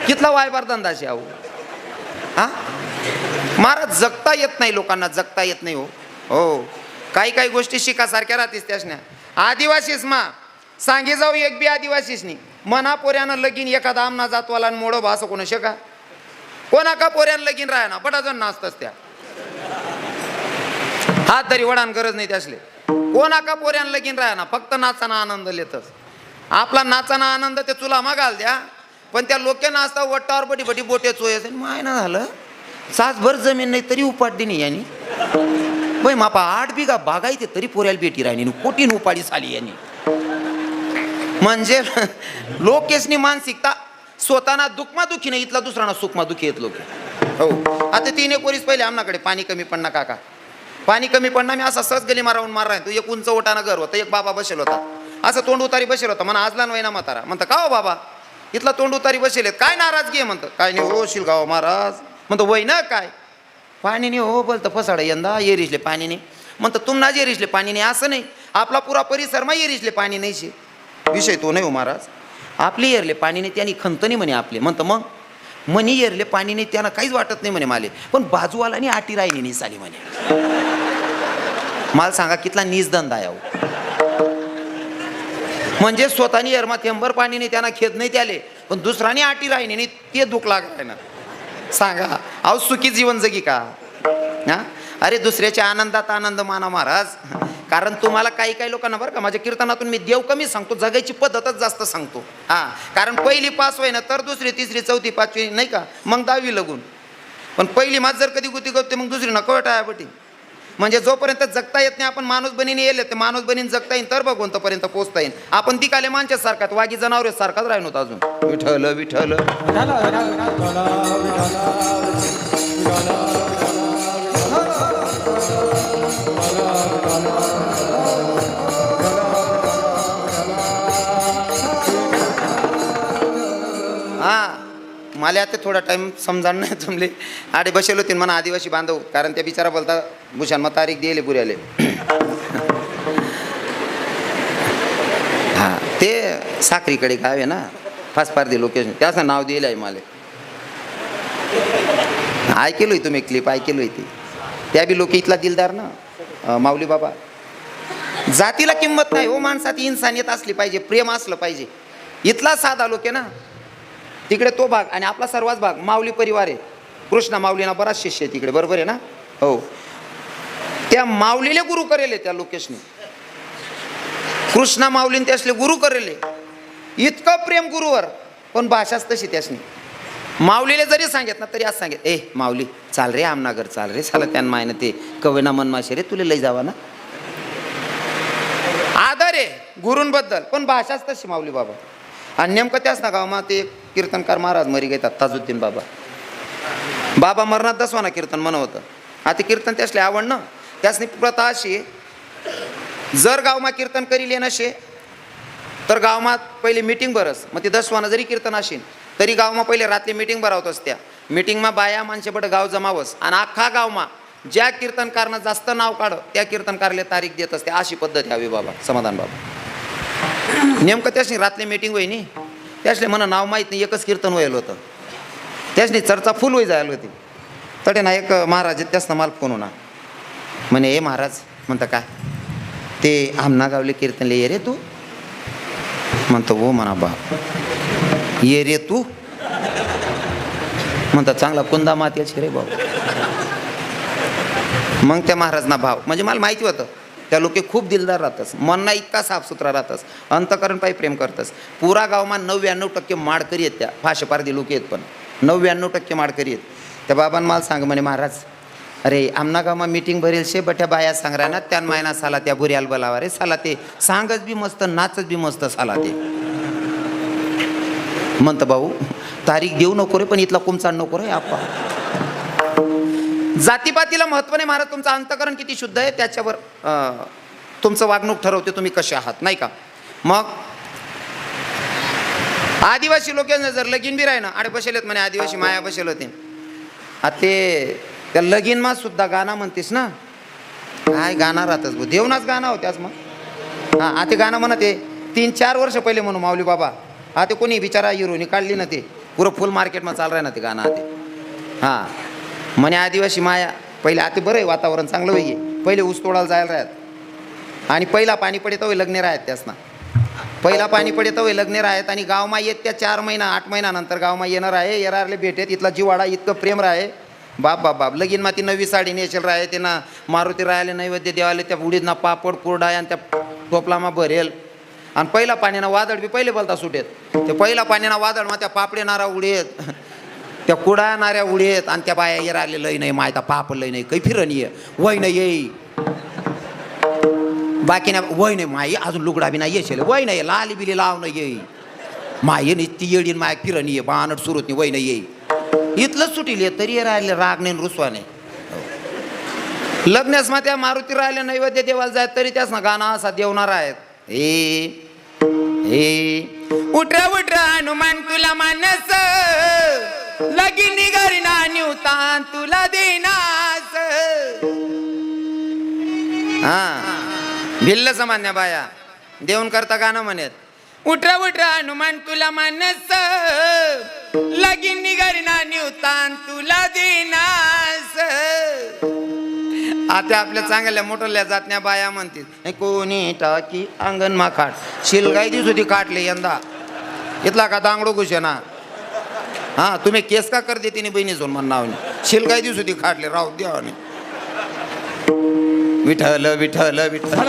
कितला वायबार धंदाशी आहो. हा महाराज जगता येत नाही लोकांना, जगता येत नाही. हो काही काही गोष्टी शिकासारख्या राहतीस त्यासन्या. आदिवासीच मा सांगे जाऊ एक बी आदिवासीच नाही मना पोऱ्यानं लगीन एखादा आमना जातवाला मोडो बा असं कोण शका. कोणा का पोऱ्यानं लगीन राहा ना बटाजण नाचतच त्या हात तरी वडान गरज नाही त्यासले. कोणा का पोऱ्यानं लगीन राहा ना फक्त नाचाना आनंद लेतच. आपला नाचाना आनंद ते चुला मागाल द्या पण त्या लोके नाचता वट्टावर बटी बटी बोटे चोय माय ना झालं सासभर जमीन नाही तरी उपाडी नाही यांनी. बाई मापा 8 बिघा बागायते तरी पोऱ्याला भेटी राहिली कोटीन उपाडी साली यांनी. म्हणजे लोकेशनी मानसिकता स्वतःना दुखमा दुखी नाही इथला दुसरा सुखमा दुखी येत लोक. हो आता 3 एक वर्ष पहिले आमनाकडे पाणी कमी पडना काका. पाणी कमी पडना मी असा सहज गली मारावून मार राहील. तो एक उंच ओटाना घर होता एक बाबा बसेल होता असं तोंड उतारी बसेल होता म्हणा आजला वैना म्हातारा म्हणतं का हो बाबा इथला तोंड उतारी बसेल काय नाराजगी आहे म्हणतं. काय नाही हो शिलगाव महाराज म्हणतो वय ना काय पाणी नाही हो बोलतं फसाडा यंदा येरीसले पाणी नाही म्हणतं तुम ना येरीसले पाणी नाही असं नाही आपला पुरा परिसर मा येरीसले पाणी नाही शे विषय तो नाही हो महाराज. आपली येरले पाणी नाही त्यांनी खंत नाही म्हणे आपले म्हणतं मग मनी येरले पाणी नाही त्यांना काहीच वाटत नाही म्हणे माले पण बाजूवाला नाही आटी राहिली नाही साली म्हणे. मला सांगा कितला नीच धंदा आहे. म्हणजे स्वतःनी येरमा थेंबर पाणी नाही त्यांना खेद नाही त्याले पण दुसऱ्याने आटी राहिली नाही ते दुःख लागत ना. सांगा अहो सुखी जीवन जगी का. हा अरे दुसऱ्याच्या आनंदात आनंद माना महाराज. कारण तुम्हाला काही काही लोकांना बरं का माझ्या कीर्तनातून मी देव कमी सांगतो जगायची पद्धतच जास्त सांगतो. हा कारण पहिली पास होईना तर दुसरी तिसरी चौथी पाचवी नाही का मग 10वी लगून पण पहिली मात जर कधी गुती गवते मग दुसरी नको टाळापटी. म्हणजे जोपर्यंत जगता येत नाही आपण माणूस बनीने येले ते माणूस बनीन जगता येईल तर भगवंतपर्यंत पोहोचता येईल. आपण ती काले माणच्या सारखात वागी जनावर सारखाच राहिलो होता अजून विठ्ठल विठ्ठल. हा मला आता थोडा टाइम समजा नाही जमले आडे बसेल होते म्हणा आदिवासी बांधव कारण त्या बिचारा बोलता भूषण मग तारीख दिले पुऱ्याले. हा ते साखरीकडे गाव आहे ना फासपारदी लोकेशन त्याचं नाव दिलं आहे मला. ऐकेलो आहे तुम्ही क्लिप ऐकेलो आहे ती त्या बी लोक इथला दिलदार ना माऊली बाबा. जातीला किंमत नाही हो माणसात इन्सानियत असली पाहिजे प्रेम असलं पाहिजे. इथला साधा लोक आहे ना तिकडे तो भाग आणि आपला सर्वाच भाग माऊली परिवार आहे. कृष्णा माऊलीना बराच शिष्य आहे तिकडे बरोबर आहे ना. हो त्या माऊलीले गुरु करेले त्या लोकेशने कृष्णा माऊलीने त्यासले गुरु करेले इतकं प्रेम गुरुवर पण भाषाच तशी त्यासनी. माऊलीले जरी सांगत ना तरी आज सांगत ए माऊली चाल रे आमनागर चाल रे साला त्यान मायनं ते कवेना मनमाशे रे तुला लई जावा ना. आदर आहे गुरूंबद्दल पण भाषाच तशी माऊली बाबा. आणि नेमकं त्याच ना गावात ते कीर्तनकार महाराज मरी घेतात ताजुद्दीन बाबा. बाबा मरणात दसवाना कीर्तन म्हणत होतं. आता कीर्तन त्यासले आवड ना त्यासनी प्रथा अशी जर गावमा कीर्तन करील नशे तर गावमा पहिले मीटिंग भरस मग ते दसवाना जरी कीर्तन असेल तरी गावमा पहिले रात्री मीटिंग भरावतस. त्या मीटिंगमा बाया माणसे बट गाव जमावस आणि अख्खा गावमा ज्या कीर्तनकारनं जास्त नाव काढ त्या कीर्तनकारले तारीख देत असते. अशी पद्धत यावी बाबा समाधान बाबा. नेमकं त्यासनी रात्री मीटिंग होई नी त्यासले म्हणा नाव माहीत नाही एकच कीर्तन व्हायला होतं त्यासनी चर्चा फुल होई जायला होती. तटे ना एक महाराज त्यासनं मला फोन होणार म्हणे हे महाराज म्हणतं काय ते आमना गावले कीर्तनले ये रे तू म्हणतो हो म्हणा बाप ये रे तू म्हणतात चांगला कुंदा मात्याचे रे भाऊ. मग त्या महाराजना भाव म्हणजे मला माहिती होतं त्या लोके खूप दिलदार राहतस मनना इतका साफसुथरा राहतस अंतकरण पायी प्रेम करतस. पुरा गावमा 99% माडकरी आहेत त्या फाशपारदी लोक आहेत पण 99% माडकरी आहेत. त्या बाबांना मला सांग म्हणे महाराज अरे आमना गावमा मीटिंग भरेल शे बट्या बाया सांग ना त्यान मायना साला त्या बुऱ्याल बोलावा रे साला ते सांगच बी मस्त नाचच बी मस्त साला ते म्हणतं भाऊ तारीख देऊ नको रे पण इथला कुमचाड नको रे आपा. जातीपातीला महत्व नाही महाराज तुमचं अंतकरण किती शुद्ध आहे त्याच्यावर तुमचं वागणूक ठरवते तुम्ही कसे आहात नाही का. मग आदिवासी लोक जर लगीन बी राही ना आडे बसेलेत म्हणे आदिवासी माया बसेल होते ते त्या लगीनमा सुद्धा गाणं म्हणतेस ना काय गाणं राहतच देवनाच गाणं होत्याच मग. हां ते गाणं म्हणते 3-4 वर्ष पहिले म्हणून माऊली बाबा. ते कोणी बिचारा हिरोनी काढली ना ते पुरं फुल मार्केटमध्ये चालू आहे ना ते गाणं आधी. हां म्हणे आदिवासी माया. पहिले आता बरं आहे वातावरण चांगलं होई. पहिले ऊस तोडायला जायला राहत आणि पहिला पाणी पडे तर लग्न राहत त्यास ना. पहिला पाणी पडे तर लग्न राहत आणि गावमा येत त्या 4 महिना 8 महिन्यानंतर गावमा येणार आहे. येरारले भेटेत इथला जीवाडा इतकं प्रेम राहे. बाप बाप बाप लगीन मा ती नवी साडी नेसेल राहे. त्यांना मारुती राहायला नैवेद्य देवाले त्या उडीदना पापड कुरडा आणि त्या टोपलामा भरेल. आणि पहिला पाण्यानं वादळ बी पहिले बोलता सुटेत. ते पहिला पाण्यानं वादळ मग त्या पापडेनारा उडेत त्या कुडाणाऱ्या उडेत आणि त्या बाया येरारले लय नाही मायता पाप लय नाही काही फिरण ये वय नाही येई बाकी ना वय नाही माई अजून लुगडा बी नाही येशील वय नाही लाली बिली लाव नाही येई माय ती येडीन माय फिरण ये बाणट सुरत नाही वय नाही येई इथलंच सुटील तरी राहिले राग नाही रुसवाने. लग्नास मग त्या मारुती राहिले नैवेद्य देवाला जाय तरी त्यास ना गाणं असा देवणार आहेत. उठरा उठरा हनुमान तुला मानस लगीन निघारी ना निवतान तुला देनास. हा भिल्ल सामान्य बाया देऊन करता गाणं म्हणत. उठरा उठरा हनुमान तुला मानस लगीन निघारी ना निवतान तुला देनास. आता आपल्या चांगल्या मोठल्या जातण्या बाया म्हणतील कोणी टाकी अंगण मा खाट शिलगाई दिवस होती काटले यंदा इथला का दांगडो घुशे ना. हा तुम्ही केस का कर देते बहिणी जोन म्हण नावने शिलगाई दिवस होती खाटले राहू द्या. विठ्ठल विठ्ठल विठ्ठल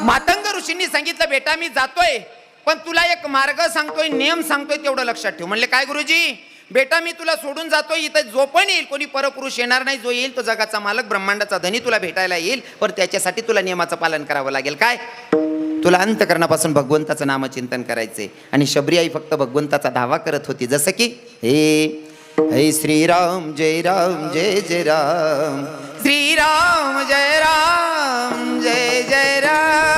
मातंग ऋषींनी सांगितलं बेटा मी जातोय पण तुला एक मार्ग सांगतोय नेम सांगतोय तेवढं लक्षात ठेव. म्हणले काय गुरुजी. बेटा मी तुला सोडून जातोय इथं जो पण येईल कोणी परपुरुष येणार नाही. जो येईल तो जगाचा मालक ब्रह्मांडाचा धनी तुला भेटायला येईल पण त्याच्यासाठी तुला नियमाचं पालन करावं लागेल. काय तुला अंतकरणापासून भगवंताचं नामचिंतन करायचंय. आणि शबरी आई फक्त भगवंताचा धावा करत होती जसं की हे श्रीराम जय राम जय जय राम श्रीराम जय राम जय जय राम.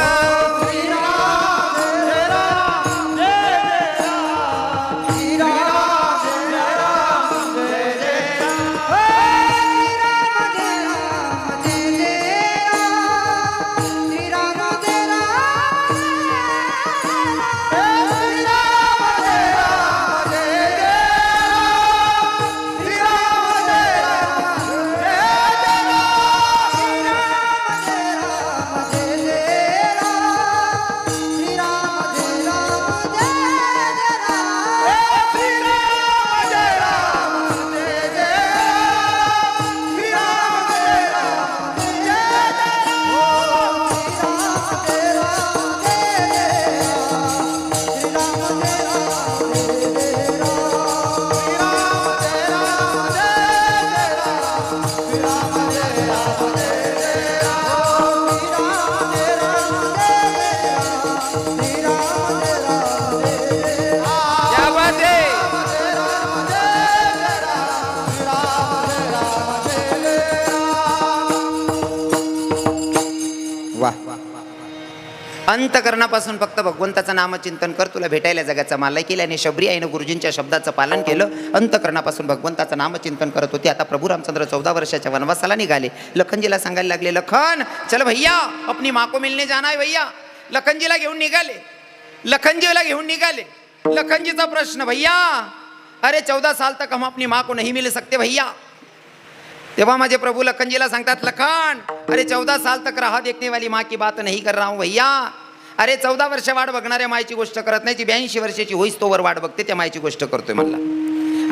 अंतकरणापासून फक्त भगवंताचं नामचिंतन कर तुला भेटायला जगाचा मालक केला. आणि शबरी आईनं गुरुजींच्या शब्दाचं पालन केलं. अंतकरणापासून भगवंताचं नामचिंतन करत होते. आता प्रभू रामचंद्र 14 वर्षाच्या वनवासाला निघाले. लखनजीला सांगायला लागले लखन चल भैया अपनी माँ को मिलने जाना है भैया. लखनजीला घेऊन निघाले. लखनजीला घेऊन निघाले. लखनजीचा प्रश्न भैया अरे 14 साल तक हम अपनी माँ को नहीं मिल सकते भैया. तेव्हा माझे प्रभू लखनजीला सांगतात लखन अरे 14 साल तक राह देखने वाली माँ की बात नहीं कर रहा हूँ भैया. अरे 14 वर्ष वाट बघणाऱ्या मायची गोष्ट करत नाही. ती 82 वर्षाची होईस तोवर वाट बघते त्या मायची गोष्ट करतोय म्हणला.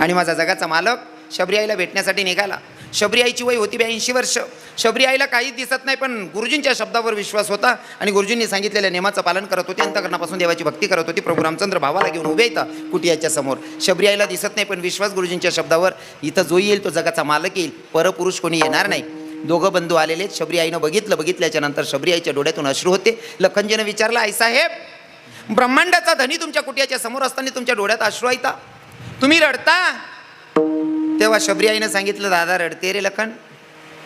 आणि माझा जगाचा मालक शबरी आईला भेटण्यासाठी निघाला. शबरी आईची वय होती 82 वर्ष. शबरी आईला काहीच दिसत नाही पण गुरुजींच्या शब्दावर विश्वास होता आणि गुरुजींनी सांगितलेल्या नियमाचं पालन करत होती. अंतकरणापासून देवाची भक्ती करत होती. प्रभू रामचंद्र भावाला घेऊन उभे येतात कुटियाच्या समोर. शबरी आईला दिसत नाही पण विश्वास गुरुजींच्या शब्दावर. इथं जो येईल तो जगाचा मालक येईल परपुरुष कोणी येणार नाही. दोघं बंधू आलेले. शबरी आईनं बघितलं. बघितल्याच्या नंतर शबरी आईच्या डोळ्यातून अश्रू होते. लखनजीनं विचारलं आई साहेब ब्रह्मांडाचा धनी तुमच्या कुटियाच्या समोर असताना तुमच्या डोळ्यात अश्रू येता तुम्ही रडता. तेव्हा शबरी आईनं सांगितलं दादा रडते रे लखन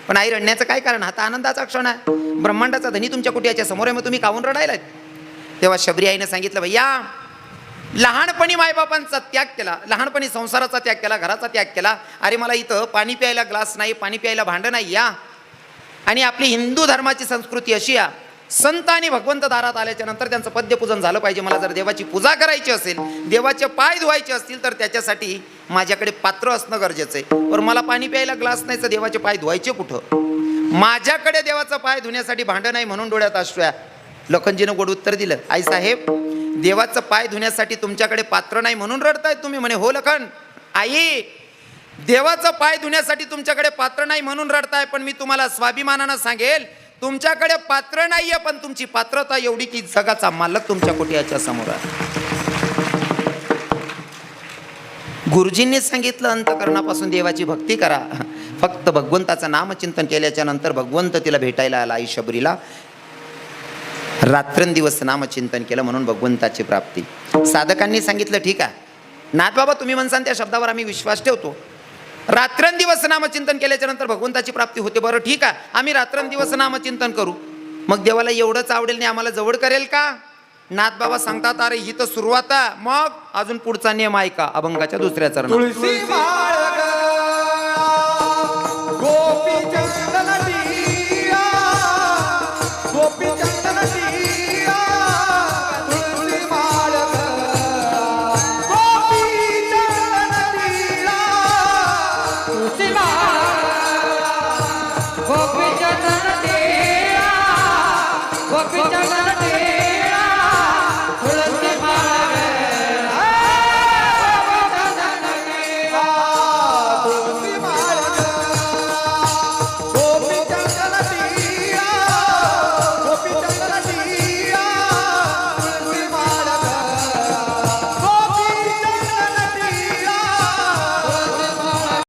पण आई रडण्याचं काय कारण. आता आनंदाचा क्षण आहे. ब्रह्मांडाचा धनी तुमच्या कुटियाच्या समोर आहे मग तुम्ही काहून रडायला. तेव्हा शबरी आईनं सांगितलं भैया लहानपणी मायबापांचा त्याग केला, लहानपणी संसाराचा त्याग केला, घराचा त्याग केला. अरे मला इथं पाणी प्यायला ग्लास नाही, पाणी प्यायला भांडं नाही या. आणि आपली हिंदू धर्माची संस्कृती अशी या, संत आणि भगवंत दारात आल्याच्या नंतर त्यांचं पद्यपूजन झालं पाहिजे. मला जर देवाची पूजा करायची असेल, देवाचे पाय धुवायचे असतील, तर त्याच्यासाठी माझ्याकडे पात्र असणं गरजेचं आहे. पण मला पाणी प्यायला ग्लास नाही तर देवाचे पाय धुवायचे कुठं? माझ्याकडे देवाचा पाय धुण्यासाठी भांडं नाही म्हणून डोळ्यात अश्रू आहे. लखनजीनं गोड उत्तर दिलं, आई साहेब देवाचं पाय धुण्यासाठी तुमच्याकडे पात्र नाही म्हणून रडताय तुम्ही? म्हणे हो लखन. आई देवाचं पाय धुण्यासाठी तुमच्याकडे पात्र नाही म्हणून रडताय, पण मी तुम्हाला स्वाभिमानानं सांगेल तुमच्याकडे पात्र नाहीये, पण तुमची पात्रता एवढी की जगाचा मालक तुमच्या कुटियाच्या समोर आहे. गुरुजींनी सांगितलं अंतकरणापासून देवाची भक्ती करा. फक्त भगवंताचं नामचिंतन केल्याच्या नंतर भगवंत तिला भेटायला आला. आई शबरीला रात्रंदिवस नामचिंतन केलं म्हणून भगवंताची प्राप्ती. साधकांनी सांगितलं ठीक आहे नाथबाबा तुम्ही म्हणसान त्या शब्दावर आम्ही विश्वास ठेवतो. रात्रंदिवस नामचिंतन केल्याच्या नंतर भगवंताची प्राप्ती होते. बरं ठीक आहे आम्ही रात्रंदिवस नामचिंतन करू. मग देवाला एवढंच आवडेल नाही आम्हाला जवळ करेल का? नाथबाबा सांगतात अरे ही तर सुरुवात आहे, मग अजून पुढचा नियम आहे का? अभंगाच्या दुसऱ्या चरणात